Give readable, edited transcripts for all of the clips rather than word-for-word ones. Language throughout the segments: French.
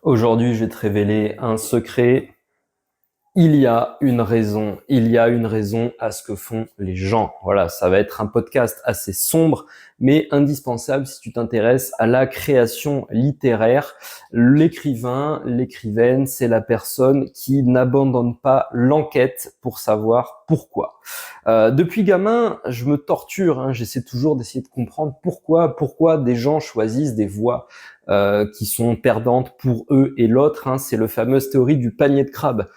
Aujourd'hui, je vais te révéler un secret. Il y a une raison à ce que font les gens. Voilà, ça va être un podcast assez sombre, mais indispensable si tu t'intéresses à la création littéraire. L'écrivain, l'écrivaine, c'est la personne qui n'abandonne pas l'enquête pour savoir pourquoi. Depuis gamin, je me torture, j'essaie toujours d'essayer de comprendre pourquoi des gens choisissent des voies qui sont perdantes pour eux et l'autre. C'est le fameuse théorie du panier de crabe.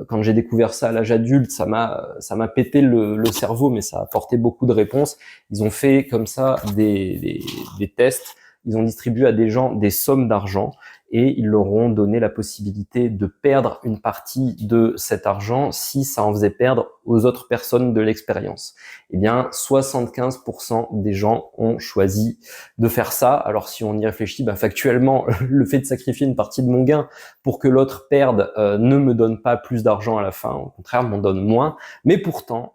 Quand j'ai découvert ça à l'âge adulte, ça m'a pété le cerveau, mais ça a apporté beaucoup de réponses. Ils ont fait comme ça des tests. Ils ont distribué à des gens des sommes d'argent et ils leur ont donné la possibilité de perdre une partie de cet argent si ça en faisait perdre aux autres personnes de l'expérience. Eh bien, 75% des gens ont choisi de faire ça. Alors si on y réfléchit, factuellement, le fait de sacrifier une partie de mon gain pour que l'autre perde ne me donne pas plus d'argent à la fin, au contraire, m'en donne moins. Mais pourtant,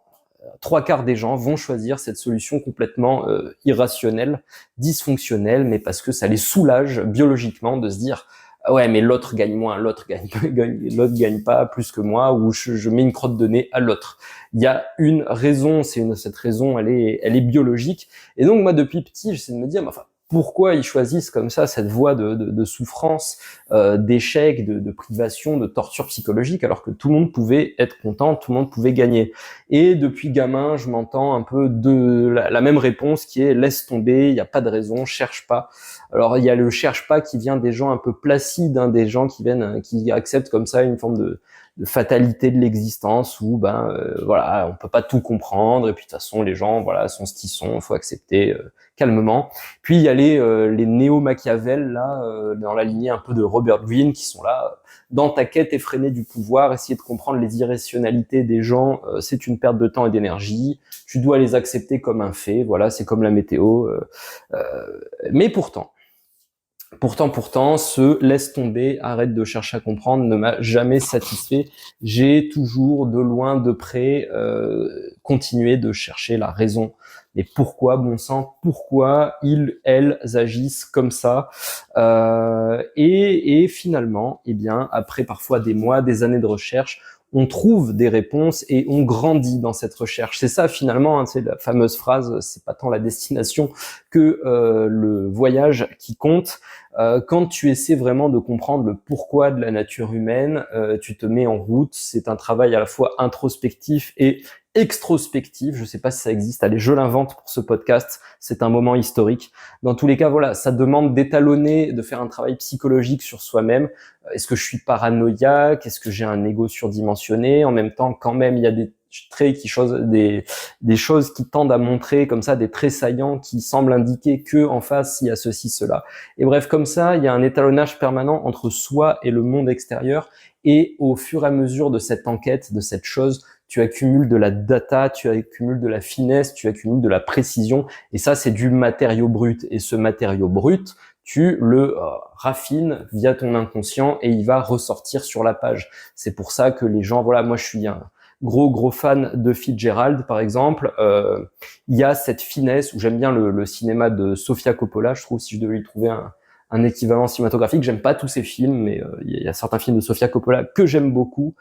trois quarts des gens vont choisir cette solution complètement irrationnelle, dysfonctionnelle, mais parce que ça les soulage biologiquement de se dire ah ouais, mais l'autre gagne moins, l'autre gagne pas plus que moi, ou je mets une crotte de nez à l'autre. Il y a une raison, cette raison, elle est biologique. Et donc moi, depuis petit, j'essaie de me dire, enfin, pourquoi ils choisissent comme ça cette voie de souffrance, d'échec, de privation, de torture psychologique, alors que tout le monde pouvait être content, tout le monde pouvait gagner. Et depuis gamin, je m'entends un peu de la même réponse qui est laisse tomber, il n'y a pas de raison, cherche pas. Alors il y a le cherche pas qui vient des gens un peu placides, des gens qui acceptent comme ça une forme de fatalité de l'existence où voilà, on peut pas tout comprendre et puis de toute façon les gens voilà sont ce qu'ils sont, faut accepter calmement. Puis il y a les néo-Machiavel là dans la lignée un peu de Robert Greene qui sont là dans ta quête effrénée du pouvoir, essayer de comprendre les irrationalités des gens, c'est une perte de temps et d'énergie. Tu dois les accepter comme un fait. Voilà, c'est comme la météo. Mais pourtant, ce laisse tomber, arrête de chercher à comprendre, ne m'a jamais satisfait. J'ai toujours, de loin, de près, continué de chercher la raison. Mais pourquoi, bon sang, pourquoi elles agissent comme ça et finalement, eh bien, après parfois des mois, des années de recherche, on trouve des réponses et on grandit dans cette recherche. C'est ça finalement, c'est la fameuse phrase, c'est pas tant la destination que le voyage qui compte. Quand tu essaies vraiment de comprendre le pourquoi de la nature humaine, tu te mets en route. C'est un travail à la fois introspectif et extrospectif. Je sais pas si ça existe. Allez, je l'invente pour ce podcast. C'est un moment historique. Dans tous les cas, voilà, ça demande d'étalonner, de faire un travail psychologique sur soi-même. Est-ce que je suis paranoïaque? Est-ce que j'ai un ego surdimensionné? En même temps, quand même, il y a des traits des choses qui tendent à montrer comme ça des traits saillants qui semblent indiquer que en face il y a ceci, cela. Et bref, comme ça, il y a un étalonnage permanent entre soi et le monde extérieur. Et au fur et à mesure de cette enquête, de cette chose, tu accumules de la data, tu accumules de la finesse, tu accumules de la précision. Et ça, c'est du matériau brut. Et ce matériau brut, tu le raffines via ton inconscient et il va ressortir sur la page. C'est pour ça que les gens, voilà, moi je suis un gros fan de Fitzgerald par exemple. Il y a cette finesse où j'aime bien le cinéma de Sofia Coppola, je trouve, si je devais lui trouver un équivalent cinématographique. J'aime pas tous ses films, mais il y a certains films de Sofia Coppola que j'aime beaucoup.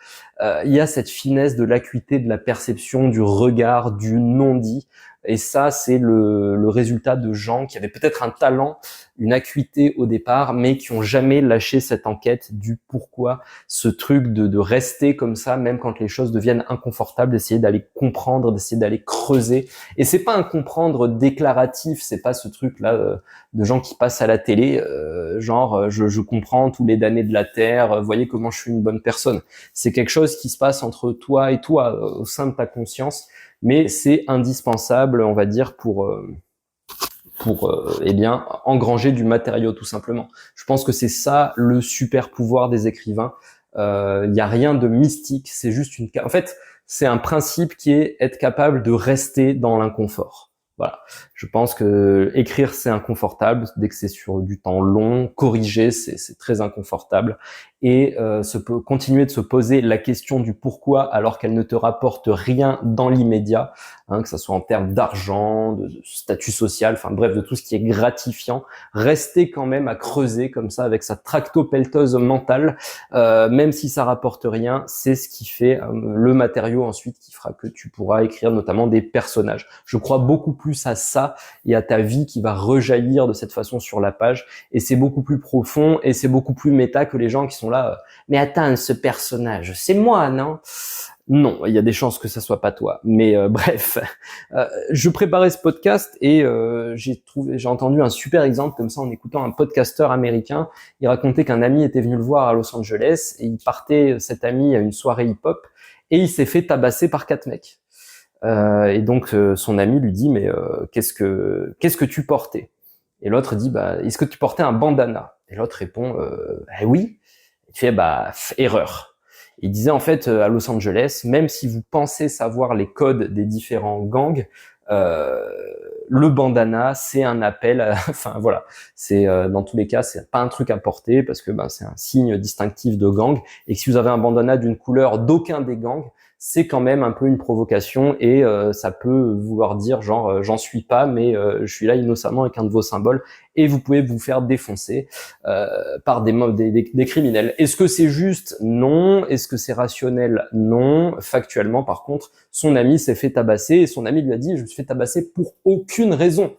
Il y a cette finesse de l'acuité de la perception, du regard, du non-dit. Et ça, c'est le résultat de gens qui avaient peut-être un talent, une acuité au départ, mais qui ont jamais lâché cette enquête du pourquoi, ce truc de rester comme ça, même quand les choses deviennent inconfortables, d'essayer d'aller comprendre, d'essayer d'aller creuser. Et c'est pas un comprendre déclaratif, c'est pas ce truc-là de gens qui passent à la télé, je comprends tous les damnés de la terre, voyez comment je suis une bonne personne. C'est quelque chose qui se passe entre toi et toi, au sein de ta conscience, mais c'est indispensable, on va dire, pour eh bien engranger du matériau tout simplement. Je pense que c'est ça le super pouvoir des écrivains. Il y a rien de mystique, c'est juste en fait, c'est un principe qui est être capable de rester dans l'inconfort. Voilà. Je pense que écrire c'est inconfortable dès que c'est sur du temps long, corriger c'est très inconfortable et continuer de se poser la question du pourquoi alors qu'elle ne te rapporte rien dans l'immédiat, que ça soit en termes d'argent, de statut social, enfin bref de tout ce qui est gratifiant, rester quand même à creuser comme ça avec sa tractopelleuse mentale, même si ça rapporte rien, c'est ce qui fait le matériau ensuite qui fera que tu pourras écrire notamment des personnages. Je crois beaucoup plus à ça et à ta vie qui va rejaillir de cette façon sur la page, et c'est beaucoup plus profond et c'est beaucoup plus méta que les gens qui sont là mais attends, ce personnage c'est moi, non? Non, il y a des chances que ça soit pas toi. Mais bref, je préparais ce podcast et j'ai entendu un super exemple comme ça en écoutant un podcasteur américain. Il racontait qu'un ami était venu le voir à Los Angeles et il partait, cet ami, à une soirée hip-hop et il s'est fait tabasser par 4 mecs. Et donc son ami lui dit mais qu'est-ce que tu portais? Et l'autre dit bah est-ce que tu portais un bandana? Et l'autre répond eh oui. Et tu fais bah erreur. Il disait en fait à Los Angeles, même si vous pensez savoir les codes des différents gangs, le bandana c'est un appel, enfin voilà, c'est dans tous les cas c'est pas un truc à porter parce que c'est un signe distinctif de gang et que si vous avez un bandana d'une couleur d'aucun des gangs, c'est quand même un peu une provocation et ça peut vouloir dire genre j'en suis pas mais je suis là innocemment avec un de vos symboles et vous pouvez vous faire défoncer par des criminels. Est-ce que c'est juste? Non. Est-ce que c'est rationnel? Non. Factuellement, par contre, son ami s'est fait tabasser et son ami lui a dit je me suis fait tabasser pour aucune raison.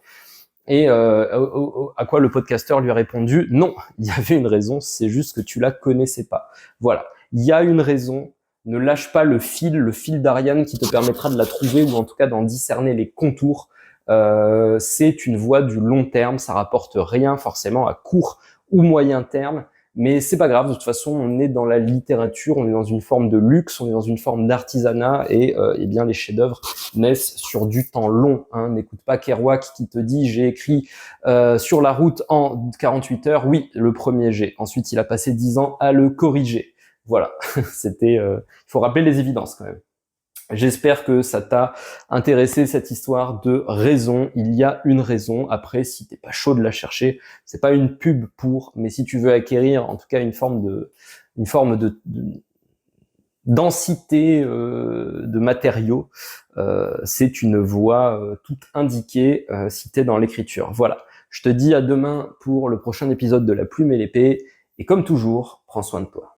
Et à quoi le podcasteur lui a répondu non, il y avait une raison, c'est juste que tu la connaissais pas. Voilà, il y a une raison. Ne lâche pas le fil d'Ariane qui te permettra de la trouver ou en tout cas d'en discerner les contours. C'est une voie du long terme, ça rapporte rien forcément à court ou moyen terme, mais c'est pas grave, de toute façon on est dans la littérature, on est dans une forme de luxe, on est dans une forme d'artisanat et bien les chefs-d'œuvre naissent sur du temps long. N'écoute pas Kerouac qui te dit j'ai écrit sur la route en 48 heures, oui le premier jet, ensuite il a passé 10 ans à le corriger. Voilà, il faut rappeler les évidences quand même. J'espère que ça t'a intéressé cette histoire de raison. Il y a une raison. Après, si t'es pas chaud de la chercher, c'est pas une pub pour, mais si tu veux acquérir en tout cas une forme de densité de matériaux, c'est une voie toute indiquée si t'es dans l'écriture. Voilà. Je te dis à demain pour le prochain épisode de La Plume et l'Épée. Et comme toujours, prends soin de toi.